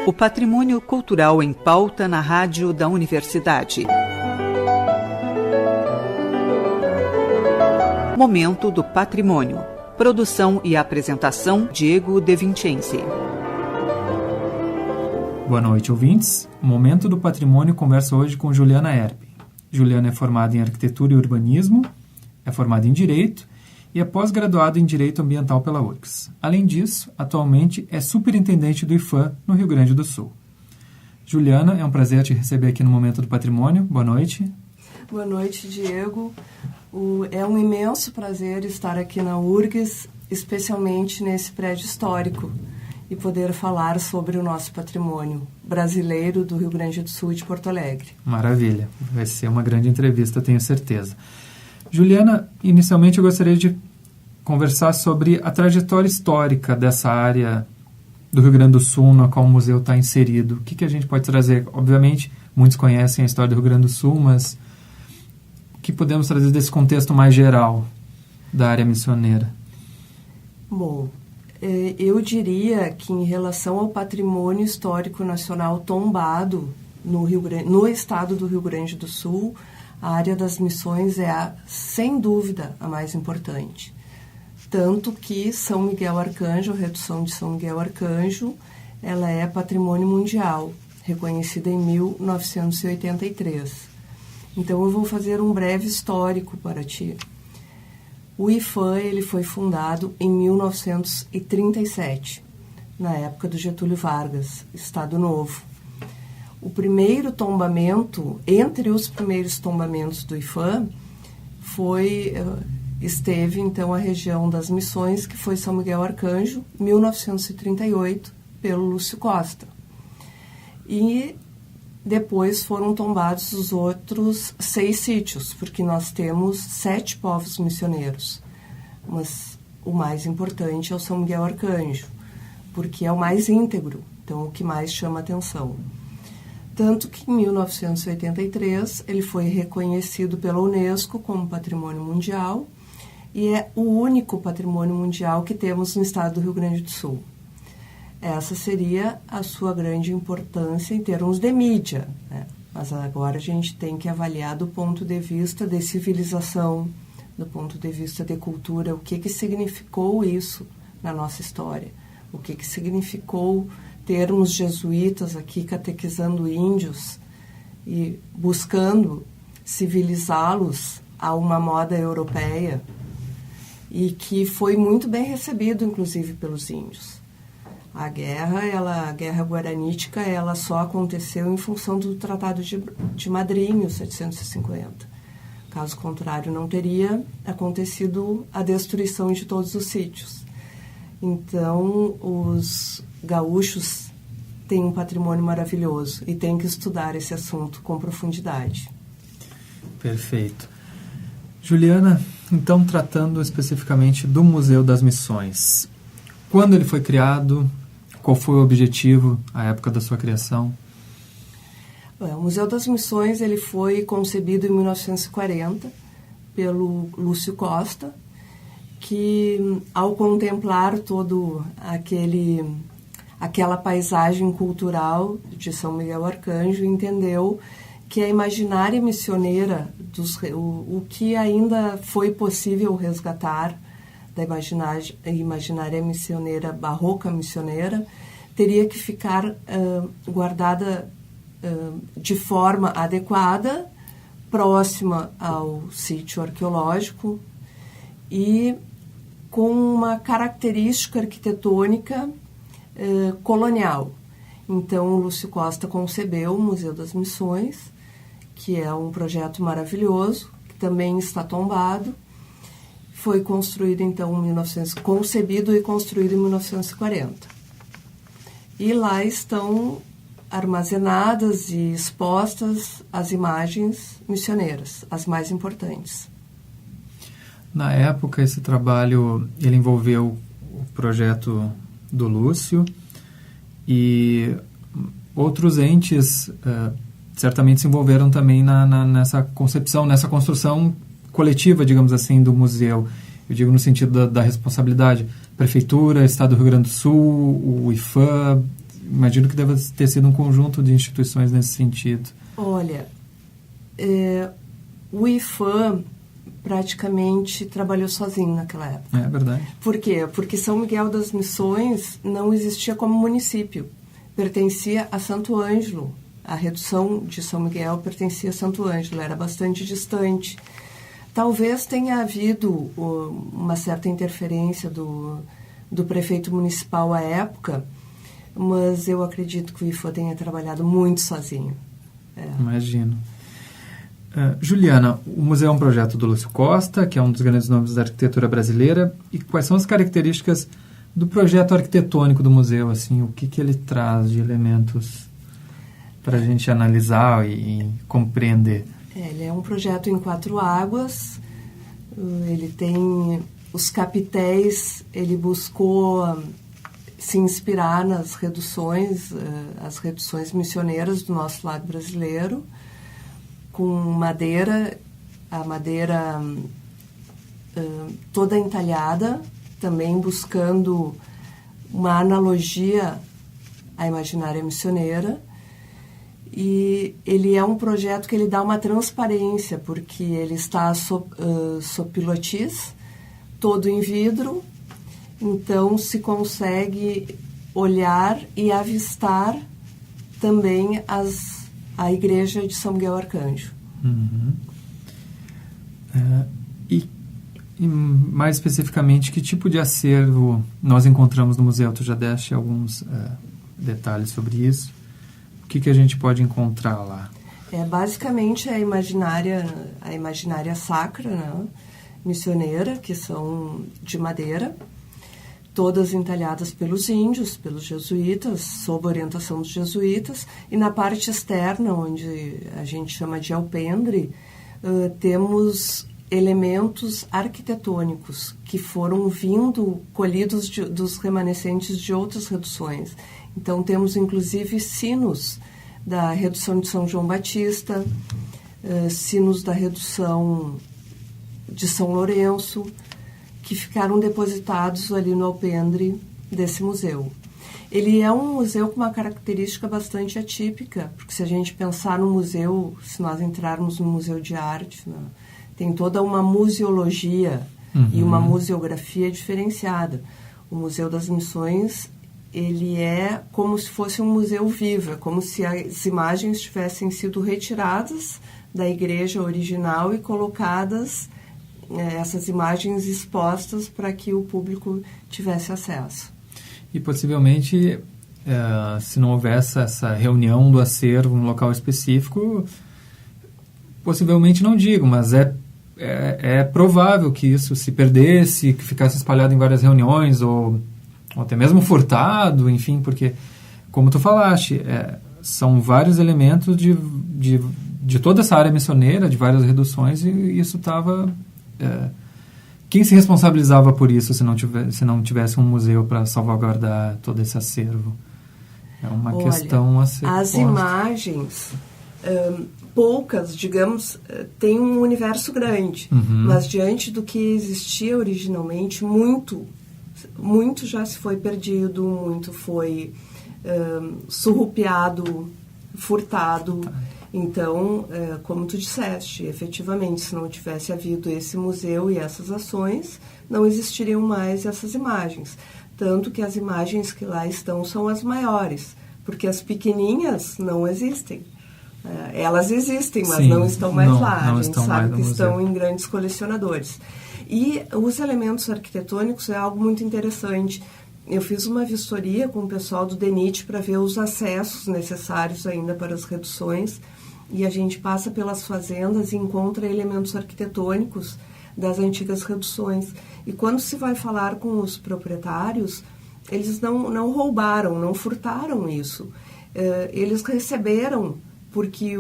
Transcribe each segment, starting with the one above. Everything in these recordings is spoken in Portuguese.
O patrimônio cultural em pauta na rádio da Universidade. Momento do Patrimônio. Produção e apresentação, Diego De Vincenzi. Boa noite, ouvintes. O Momento do Patrimônio conversa hoje com Juliana Erpe. Juliana é formada em Arquitetura e Urbanismo, é formada em Direito e é pós-graduada em Direito Ambiental pela URGS. Além disso, atualmente é superintendente do IPHAN, no Rio Grande do Sul. Juliana, é um prazer te receber aqui no Momento do Patrimônio. Boa noite. Boa noite, Diego. É um imenso prazer estar aqui na URGS, especialmente nesse prédio histórico, e poder falar sobre o nosso patrimônio brasileiro do Rio Grande do Sul e de Porto Alegre. Maravilha. Vai ser uma grande entrevista, tenho certeza. Juliana, inicialmente eu gostaria de conversar sobre a trajetória histórica dessa área do Rio Grande do Sul na qual o museu está inserido. O que a gente pode trazer? Obviamente, muitos conhecem a história do Rio Grande do Sul, mas o que podemos trazer desse contexto mais geral da área missioneira? Bom, eu diria que em relação ao patrimônio histórico nacional tombado no estado do Rio Grande do Sul, a área das missões é, sem dúvida, a mais importante. Tanto que São Miguel Arcanjo, a redução de São Miguel Arcanjo, ela é patrimônio mundial, reconhecida em 1983. Então, eu vou fazer um breve histórico para ti. O IPHAN ele foi fundado em 1937, na época do Getúlio Vargas, Estado Novo. O primeiro tombamento, entre os primeiros tombamentos do IPHAN, esteve então a região das Missões, que foi São Miguel Arcanjo, 1938, pelo Lúcio Costa. E depois foram tombados os outros 6 sítios, porque nós temos 7 povos missioneiros. Mas o mais importante é o São Miguel Arcanjo, porque é o mais íntegro, então o que mais chama atenção. Tanto que em 1983 ele foi reconhecido pela Unesco como Patrimônio Mundial e é o único patrimônio mundial que temos no estado do Rio Grande do Sul. Essa seria a sua grande importância em termos de mídia, né? Mas agora a gente tem que avaliar do ponto de vista de civilização, do ponto de vista de cultura, o que significou isso na nossa história, o que significou termos jesuítas aqui catequizando índios e buscando civilizá-los a uma moda europeia e que foi muito bem recebido, inclusive, pelos índios. A guerra guaranítica, ela só aconteceu em função do Tratado de Madrid, em 1750. Caso contrário, não teria acontecido a destruição de todos os sítios. Então, os gaúchos têm um patrimônio maravilhoso e têm que estudar esse assunto com profundidade. Perfeito. Juliana, então, tratando especificamente do Museu das Missões, quando ele foi criado, qual foi o objetivo, a época da sua criação? O Museu das Missões ele foi concebido em 1940 pelo Lúcio Costa, que ao contemplar todo aquela paisagem cultural de São Miguel Arcanjo, entendeu que a imaginária missioneira, o que ainda foi possível resgatar da imaginária missioneira, barroca missioneira, teria que ficar guardada de forma adequada, próxima ao sítio arqueológico e com uma característica arquitetônica colonial. Então, o Lúcio Costa concebeu o Museu das Missões, que é um projeto maravilhoso, que também está tombado. Foi construído, então, concebido e construído em 1940. E lá estão armazenadas e expostas as imagens missioneiras, as mais importantes. Na época, esse trabalho ele envolveu o projeto do Lúcio e outros entes certamente se envolveram também nessa concepção, nessa construção coletiva, digamos assim, do museu. Eu digo no sentido da responsabilidade. Prefeitura, Estado do Rio Grande do Sul, o IPHAN, imagino que deve ter sido um conjunto de instituições nesse sentido. Olha, o IFAM praticamente trabalhou sozinho naquela época. É verdade. Por quê? Porque São Miguel das Missões não existia como município. Pertencia a Santo Ângelo. A redução de São Miguel pertencia a Santo Ângelo, era bastante distante. Talvez tenha havido uma certa interferência do prefeito municipal à época, mas eu acredito que o IFA tenha trabalhado muito sozinho. Imagino. Juliana, o museu é um projeto do Lúcio Costa, que é um dos grandes nomes da arquitetura brasileira. E quais são as características do projeto arquitetônico do museu? Assim, o que ele traz de elementos para a gente analisar e compreender? Ele é um projeto em 4 águas. Ele tem os capitéis, ele buscou se inspirar nas reduções, as reduções missioneiras do nosso lado brasileiro, com madeira, a madeira toda entalhada, também buscando uma analogia à imaginária missioneira. E ele é um projeto que ele dá uma transparência, porque ele está sob pilotis, todo em vidro, então se consegue olhar e avistar também a igreja de São Miguel Arcanjo. Uhum. E mais especificamente, que tipo de acervo nós encontramos no museu? Tu já deste alguns detalhes sobre isso. O que a gente pode encontrar lá? Basicamente a imaginária sacra, né, missioneira, que são de madeira, todas entalhadas pelos índios, pelos jesuítas, sob orientação dos jesuítas, e na parte externa, onde a gente chama de alpendre, temos elementos arquitetônicos que foram colhidos dos remanescentes de outras reduções. Então, temos inclusive sinos da redução de São João Batista, sinos da redução de São Lourenço, que ficaram depositados ali no alpendre desse museu. Ele é um museu com uma característica bastante atípica, porque se a gente pensar no museu, se nós entrarmos no museu de arte, né, tem toda uma museologia e uma museografia diferenciada. O Museu das Missões, ele é como se fosse um museu vivo, é como se as imagens tivessem sido retiradas da igreja original e colocadas, essas imagens expostas para que o público tivesse acesso. E possivelmente, se não houvesse essa reunião do acervo no local específico, possivelmente não digo, mas é provável que isso se perdesse, que ficasse espalhado em várias reuniões, ou até mesmo furtado, enfim, porque, como tu falaste, são vários elementos de toda essa área missioneira, de várias reduções, e isso estava... quem se responsabilizava por isso se não tivesse um museu para salvaguardar todo esse acervo? É uma questão a ser as posta. Imagens, poucas, digamos, têm um universo grande, mas diante do que existia originalmente, muito já se foi perdido, muito foi surrupiado, furtado. Então, como tu disseste, efetivamente, se não tivesse havido esse museu e essas ações, não existiriam mais essas imagens. Tanto que as imagens que lá estão são as maiores, porque as pequenininhas não existem. Elas existem, mas não estão mais lá. A gente sabe que estão em grandes colecionadores. E os elementos arquitetônicos é algo muito interessante. Eu fiz uma vistoria com o pessoal do DENIT para ver os acessos necessários ainda para as reduções, e a gente passa pelas fazendas e encontra elementos arquitetônicos das antigas reduções. E quando se vai falar com os proprietários, eles não roubaram, não furtaram isso. Eles receberam, porque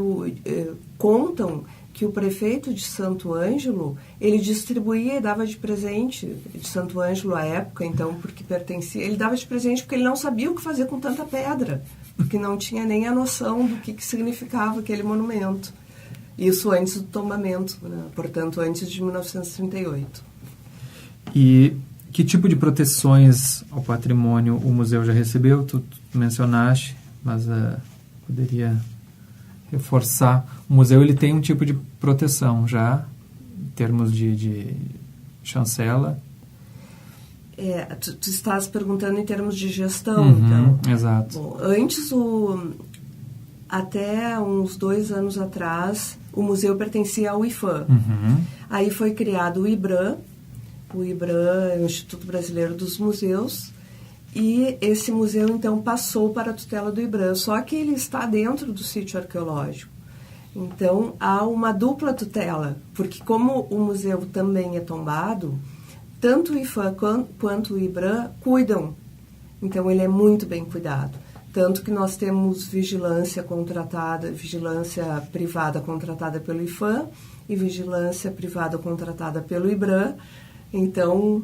contam que o prefeito de Santo Ângelo, ele distribuía e dava de presente, de Santo Ângelo à época, então, porque pertencia, ele dava de presente porque ele não sabia o que fazer com tanta pedra, porque não tinha nem a noção do que significava aquele monumento. Isso antes do tombamento, né? Portanto, antes de 1938. E que tipo de proteções ao patrimônio o museu já recebeu? Tu mencionaste, mas poderia reforçar. O museu ele tem um tipo de proteção já, em termos de chancela. Tu estás perguntando em termos de gestão, então. Exato. Bom, antes, até uns 2 anos atrás, o museu pertencia ao IPHAN. Aí foi criado o IBRAM. O IBRAM é o Instituto Brasileiro dos Museus. E esse museu, então, passou para a tutela do IBRAM. Só que ele está dentro do sítio arqueológico. Então, há uma dupla tutela. Porque como o museu também é tombado, tanto o IPHAN quanto o IBRAM cuidam. Então, ele é muito bem cuidado. Tanto que nós temos vigilância privada contratada pelo IPHAN e vigilância privada contratada pelo IBRAM. Então,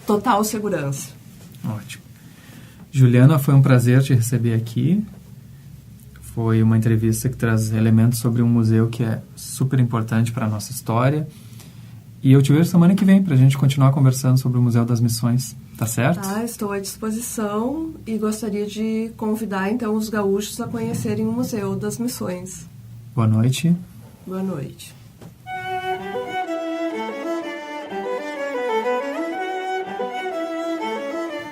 total segurança. Ótimo. Juliana, foi um prazer te receber aqui. Foi uma entrevista que traz elementos sobre um museu que é super importante para a nossa história. E eu te vejo semana que vem para a gente continuar conversando sobre o Museu das Missões. Tá certo? Estou à disposição e gostaria de convidar, então, os gaúchos a conhecerem o Museu das Missões. Boa noite. Boa noite.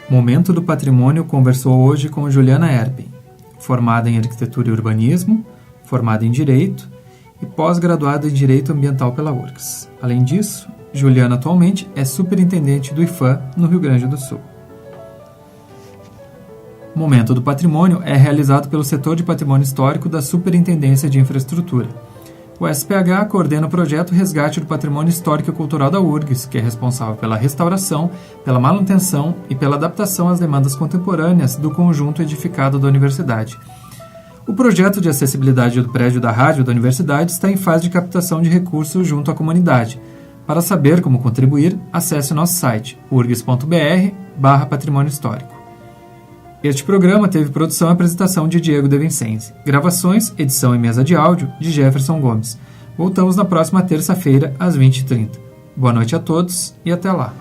Momento do Patrimônio conversou hoje com Juliana Erben, formada em Arquitetura e Urbanismo, formada em Direito e pós-graduada em Direito Ambiental pela URGS. Além disso, Juliana atualmente é superintendente do IPHAN no Rio Grande do Sul. O Momento do Patrimônio é realizado pelo Setor de Patrimônio Histórico da Superintendência de Infraestrutura. O SPH coordena o projeto Resgate do Patrimônio Histórico e Cultural da URGS, que é responsável pela restauração, pela manutenção e pela adaptação às demandas contemporâneas do conjunto edificado da universidade. O projeto de acessibilidade do prédio da rádio da universidade está em fase de captação de recursos junto à comunidade. Para saber como contribuir, acesse nosso site urgs.br/patrimônio histórico. Este programa teve produção e apresentação de Diego De Vincenzi. Gravações, edição e mesa de áudio de Jefferson Gomes. Voltamos na próxima terça-feira, às 20h30. Boa noite a todos e até lá.